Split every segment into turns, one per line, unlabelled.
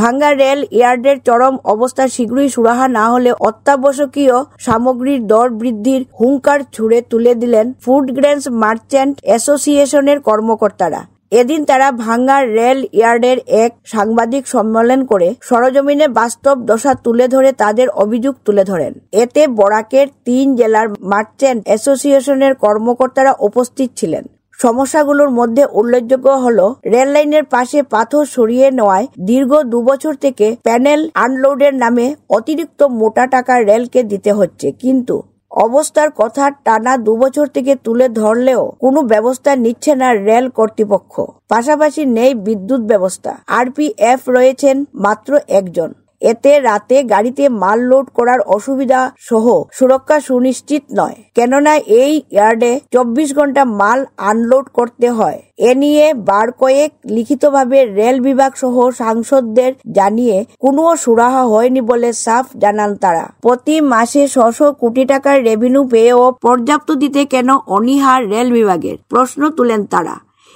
ভাঙ্গা রেল ইয়ার্ডের চরম অবস্থা শীঘ্রই সুরাহা না হলে অত্যাবশ্যকীয় সামগ্রীর দর বৃদ্ধির হুঙ্কার ছুড়ে তুলে দিলেন ফুড গ্রেনস মার্চেন্ট অ্যাসোসিয়েশনের কর্মকর্তারা। এদিন তারা ভাঙ্গা রেল ইয়ার্ডের এক সাংবাদিক সম্মেলন করে সরজমিনে বাস্তব দশা তুলে ধরে তাদের অভিযোগ তুলে ধরেন। এতে বরাকের 3 জেলার মার্চেন্ট অ্যাসোসিয়েশনের কর্মকর্তারা উপস্থিত ছিলেন। সমস্যাগুলোর মধ্যে উল্লেখযোগ্য হলো রেল লাইনের পাশে পাথর সরিয়ে নেওয়ায় দীর্ঘ 2 বছর থেকে প্যানেল আনলোডের নামে অতিরিক্ত মোটা টাকা রেলকে দিতে হচ্ছে, কিন্তু অবস্থার কথা টানা 2 বছর থেকে তুলে ধরলেও কোনো ব্যবস্থা নিচ্ছে না রেল কর্তৃপক্ষ। পাশাপাশি নেই বিদ্যুৎ ব্যবস্থা। আরপিএফ রয়েছেন মাত্র 1 জন। এতে রাতে গাড়িতে মাল লোড করার অসুবিধা সহ সুরক্ষা সুনিশ্চিত নয়, কেননা এই ইয়ার্ডে 24 ঘন্টা মাল আনলোড করতে হয়। এ নিয়ে বার কয়েক লিখিতভাবে রেল বিভাগ সহ সাংসদদের জানিয়ে কোনো সুরাহা হয়নি বলে সাফ জানান তারা। প্রতি মাসে 600 কোটি টাকার রেভিনিউ পেয়েও পর্যাপ্ত দিতে কেন অনীহা রেল বিভাগের প্রশ্ন তুলেন তারা।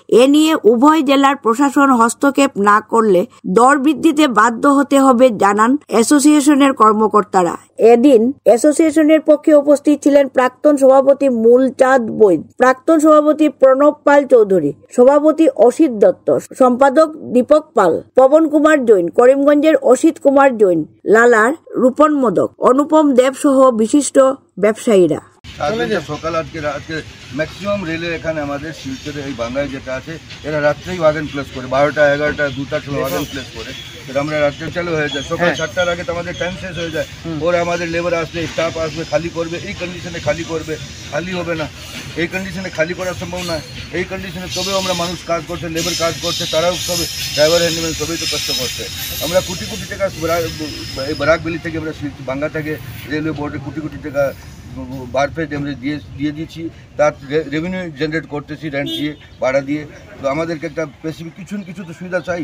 এ নিয়ে উভয় জেলার প্রশাসন হস্তক্ষেপ না করলে দর বৃদ্ধিতে বাধ্য হতে হবে জানান অ্যাসোসিয়েশনের কর্মকর্তারা। এদিন অ্যাসোসিয়েশনের পক্ষে উপস্থিত ছিলেন প্রাক্তন সভাপতি মূলচাঁদ বৈদ, প্রাক্তন সভাপতি প্রণব পাল চৌধুরী, সভাপতি অসিত দত্ত, সম্পাদক দীপক পাল, পবন কুমার জৈন, করিমগঞ্জের অসিত কুমার জৈন, লালার রূপন মোদক, অনুপম দেব সহ বিশিষ্ট ব্যবসায়ীরা।
সকাল আজকে ম্যাক্সিমাম রেলে এখানে আমাদের শিলচরে এই বাংলায় যেটা আছে এরা রাত্রেই ওয়াগন প্লেস করে 12টা 11টা 2টার সময় ওয়াগন প্লেস করে, আমরা রাত্রে চালু হয়ে যায়। সকাল 7টার আগে তো আমাদের টাইম শেষ হয়ে যায়। ওরা আমাদের লেবার আসবে, স্টাফ আসবে, খালি করবে, এই কন্ডিশনে খালি করবে, খালি হবে না। এই কন্ডিশনে খালি করা সম্ভব নয়। এই কন্ডিশনে তবেও আমরা মানুষ কাজ করছে, লেবার কাজ করছে, তারাও সবে ড্রাইভার হ্যান্ডম্যান সবই তো কষ্ট করছে। আমরা কোটি কোটি টাকা এই বরাকবেলি থেকে আমরা বাংলা থেকে রেলওয়ে বোর্ডে কোটি কোটি টাকা বারফেজ আমরা দিয়ে দিচ্ছি, তার রেভিনিউ জেনারেট করতেছি রেন্ট দিয়ে, ভাড়া দিয়ে। তো আমাদেরকে একটা স্পেসিফিক কিছু তো সুবিধা চাই।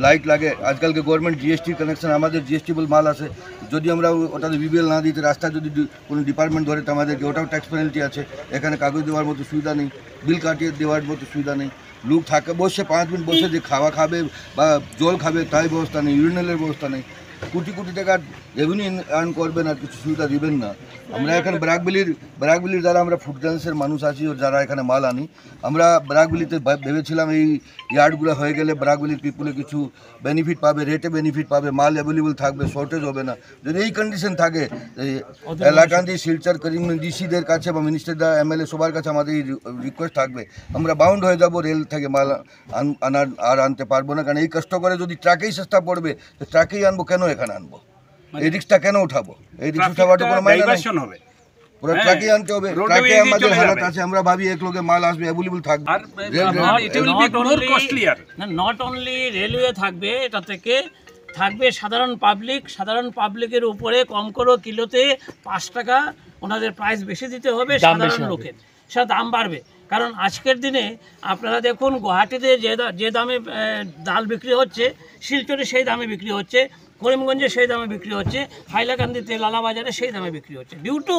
লাইট লাগে, আজকালকে গভর্নমেন্ট জিএসটি কানেকশন, আমাদের জিএসটিবল মাল আছে, যদি আমরা ওটাতে বিবিএল না দিতে রাস্তা যদি কোনো ডিপার্টমেন্ট ধরে তো আমাদেরকে ওটাও ট্যাক্স পেনাল্টি আছে। এখানে কাগজ দেওয়ার মতো সুবিধা নেই, বিল কাটিয়ে দেওয়ার মতো সুবিধা নেই। লোক থাকে বসে 5 মিনিট বসে যে খাওয়া খাবে বা জল খাবে তাই ব্যবস্থা নেই, ইউরিনালের ব্যবস্থা নেই। কোটি কোটি টাকার রেভিনিউ আর্ন করবেন আর কিছু সুবিধা দিবেন না। আমরা এখানে বরাকবেলির যারা আমরা ফুড গ্রেনসের মানুষ আছি ও যারা এখানে মাল আনি, আমরা বরাকবেলিতে ভেবেছিলাম এই ইয়ার্ডগুলো হয়ে গেলে বরাকবেলির পিপুলে কিছু বেনিফিট পাবে, রেটে বেনিফিট পাবে, মাল অ্যাভেলেবল থাকবে, শর্টেজ হবে না। যদি এই কন্ডিশন থাকে, এলাকান্দি শিলচর করিমগঞ্জ ডিসিদের কাছে বা মিনিস্টাররা এমএলএ সবার কাছে আমাদের এই রিকোয়েস্ট থাকবে, আমরা বাউন্ড হয়ে যাব রেল থেকে মাল আনতে পারবো না। কারণ এই কষ্ট করে যদি ট্রাকেই সস্তা পড়বে তো ট্রাকেই আনবো, কেন এখানে আনবো? এই রিক্সটা কেন উঠাবো? এই রিক্স উঠাবাটা কোনো মানে নাই, পুরো ট্রাকে আনতে হবে। ট্রাকে আমাদের হালাত আছে, আমরা ভাবি এক লোকে মাল আসবে, অ্যাভেলেবল থাকবে।
নট অনলি রেলওয়ে থাকবে, এটা থেকে থাকবে সাধারণ পাবলিকের উপরে কম করে কিলোতে 5 টাকা ওনাদের প্রাইস বেশি দিতে হবে। সাধারণ লোকের সেটা দাম বাড়বে, কারণ আজকের দিনে আপনারা দেখুন গুয়াহাটিতে যে দামে ডাল বিক্রি হচ্ছে, শিলচরে সেই দামে বিক্রি হচ্ছে, করিমগঞ্জে সেই দামে বিক্রি হচ্ছে, হাইলাকান্দিতে লালা বাজারে সেই দামে বিক্রি হচ্ছে, ডিউ টু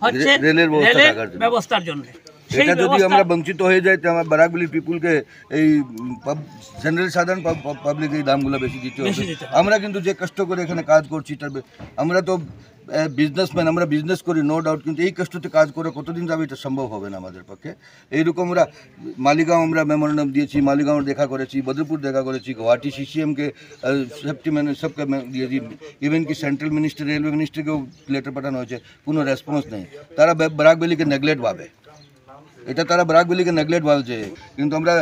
হচ্ছে রেলের ব্যবস্থার জন্য।
এটা যদি আমরা বঞ্চিত হয়ে যাই তো আমার বরাকবেলির পিপুলকে এই জেনারেল সাধারণ পাবলিক এই দামগুলো বেশি দিতে হবে। আমরা কিন্তু যে কষ্ট করে এখানে কাজ করছি, আমরা তো বিজনেসম্যান, আমরা বিজনেস করি নো ডাউট, কিন্তু এই কষ্টতে কাজ করে কতদিন যাবে এটা সম্ভব হবে না আমাদের পক্ষে। এইরকম আমরা মালিগাঁও আমরা মেমোরেন্ডাম দিয়েছি, মালিগাঁও দেখা করেছি, বদরপুর দেখা করেছি, গুয়াহাটি সিসিএমকে সেফটি ম্যান সবকে দিয়েছি, ইভেন কি সেন্ট্রাল মিনিস্টার রেলওয়ে মিনিস্টারকেও লেটার পাঠানো হয়েছে, কোনো রেসপন্স নেই। তারা বরাকবেলিকে নেগলেক্ট ভাবে, এটা তারা বরাকবেলিকে নেগলেক্ট ভাবছে। কিন্তু আমরা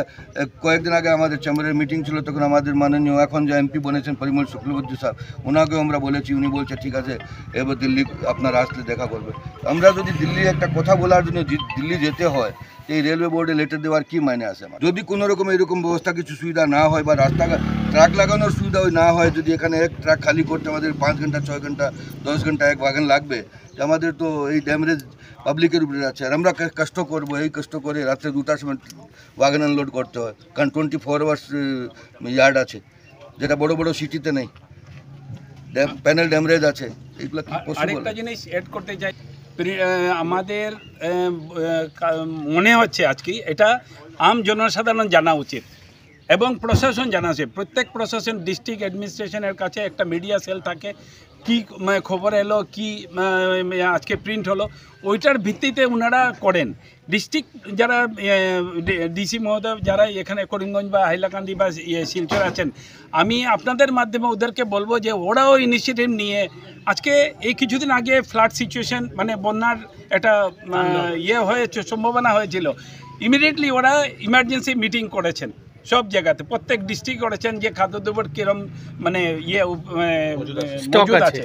কয়েকদিন আগে আমাদের চেম্বারের মিটিং ছিল, তখন আমাদের মাননীয় এখন যে এমপি বনেছেন পরিমল শুক্লবৈদ্য সাহেব, ওনাকেও আমরা বলেছি, উনি বলছে ঠিক আছে এবার দিল্লি আপনারা আসলে দেখা করবে। আমরা যদি দিল্লি একটা কথা বলার জন্য দিল্লি যেতে হয়, এই রেলওয়ে বোর্ডে লেটার দেওয়ার কী মানে আছে? যদি কোনো রকম এরকম ব্যবস্থা কিছু সুবিধা না হয় বা রাস্তাঘাট ট্রাক লাগানোর সুবিধা না হয়, যদি এখানে এক ট্রাক খালি করতে আমাদের 5 ঘন্টা 6 ঘন্টা 10 ঘন্টা এক ওয়াগন লাগবে, আমাদের তো এই ড্যামেজ পাবলিকের উপরে আছে। আর আমরা কষ্ট করবো, এই কষ্ট করে রাত্রে 2টার সময় ওয়াগন আনলোড করতে হয়, কারণ 24 আওয়ার্স ইয়ার্ড আছে, যেটা বড় বড় সিটিতে নেই, প্যানেল ড্যামেজ আছে। এইগুলো
আরেকটা জিনিস এড করতে চাই, আমাদের মনে হচ্ছে আজকে এটা আম জনসাধারণ জানা উচিত এবং প্রশাসন জানাছে, প্রত্যেক প্রশাসন ডিস্ট্রিক্ট অ্যাডমিনিস্ট্রেশনের কাছে একটা মিডিয়া সেল থাকে, কি খবর এলো, কি আজকে প্রিন্ট হলো, ওইটার ভিত্তিতে ওনারা করেন। ডিস্ট্রিক্ট যারা ডিসি মহোদয় যারা এখানে করিমগঞ্জ বা হাইলাকান্দি বা শিলচর আছেন, আমি আপনাদের মাধ্যমে ওদেরকে বলবো যে ওরাও ইনিশিয়েটিভ নিয়ে, আজকে এই কিছুদিন আগে ফ্লাড সিচুয়েশন মানে বন্যার একটা হয়েছে, সম্ভাবনা হয়েছিল, ইমিডিয়েটলি ওরা ইমার্জেন্সি মিটিং করেছেন সব জায়গাতে, প্রত্যেক ডিস্ট্রিক্ট করেছেন যে খাদ্যদ্রব্যের কিরম মানে মজুদ আছে।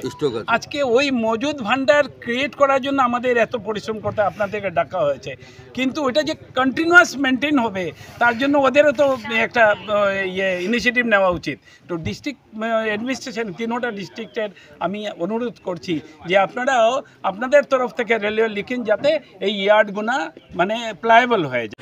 আজকে ওই মজুদ ভান্ডার ক্রিয়েট করার জন্য আমাদের এত পরিশ্রম করতে আপনাদেরকে ডাকা হয়েছে, কিন্তু ওইটা যে কন্টিনিউয়াস মেনটেন হবে তার জন্য ওদেরও তো একটা ইনিশিয়েটিভ নেওয়া উচিত। তো ডিস্ট্রিক্ট অ্যাডমিনিস্ট্রেশন তিনোটা ডিস্ট্রিক্টের আমি অনুরোধ করছি যে আপনারাও আপনাদের তরফ থেকে রেলওয়ে লিখেন যাতে এই ইয়ার্ডগুনা মানে প্লায়েবল হয়ে যায়।